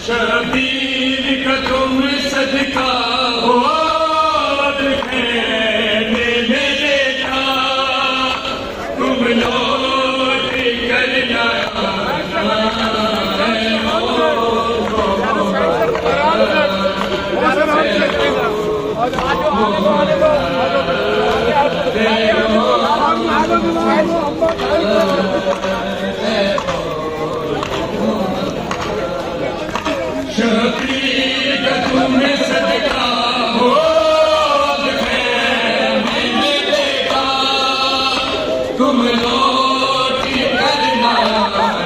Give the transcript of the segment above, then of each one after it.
शबीर का तुम सदका हो मेरे जा तुम लौट कर शबीर का तुम सदका हो मैंने देखा तुम लौट कर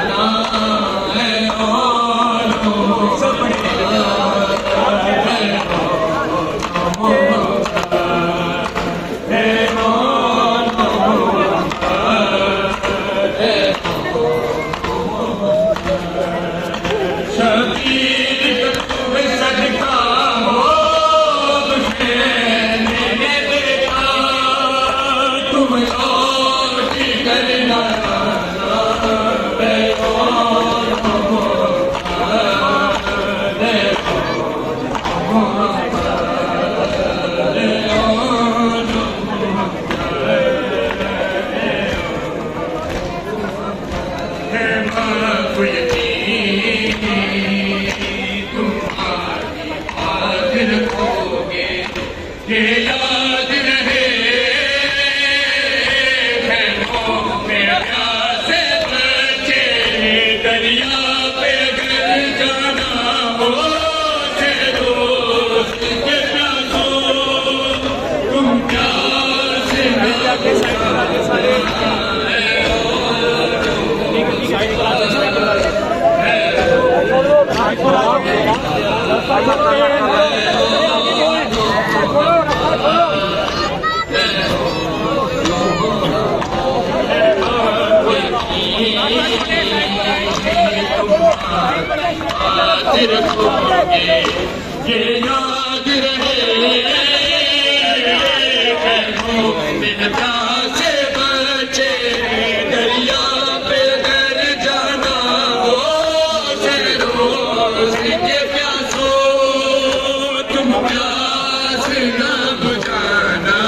आना है ये याद रहे मेरे प्यासे बच्चे दरिया पे अगर जाना हो दोस्त के प्यासो तुम प्यासे ये याद रहे मेरे प्यासे बच्चे दरिया पे अगर जाना हो रोज के प्यासो तुम प्यास न बुझाना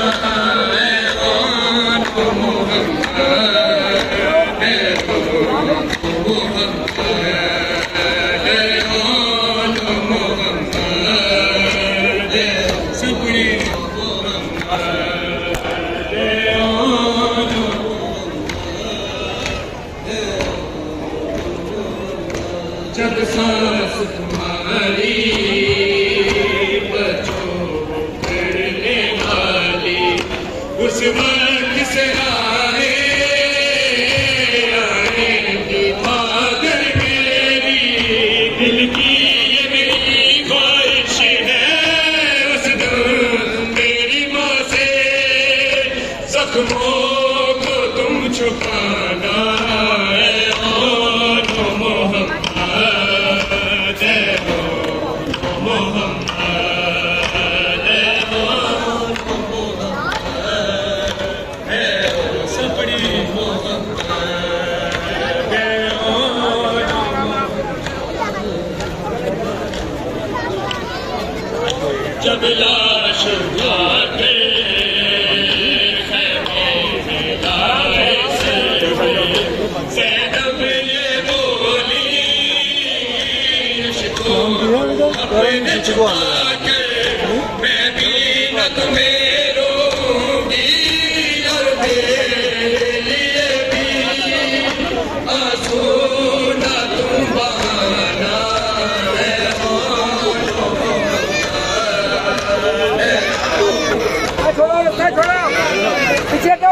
जब सांस तुम्हारी बचो करने वाली उस वक्त से आएगी भागर मेरी दिल की ये मेरी ख्वाहिश है उस दिन मेरी माँ से जख्मों को तुम छुपाना है जब लाश उठाते ज़ैनब ये बोली अपने छुपा के मैं भी न तुम्हें रोऊंगी और मेरे लिए भी आंसू न तुम बहाना पीछे हटो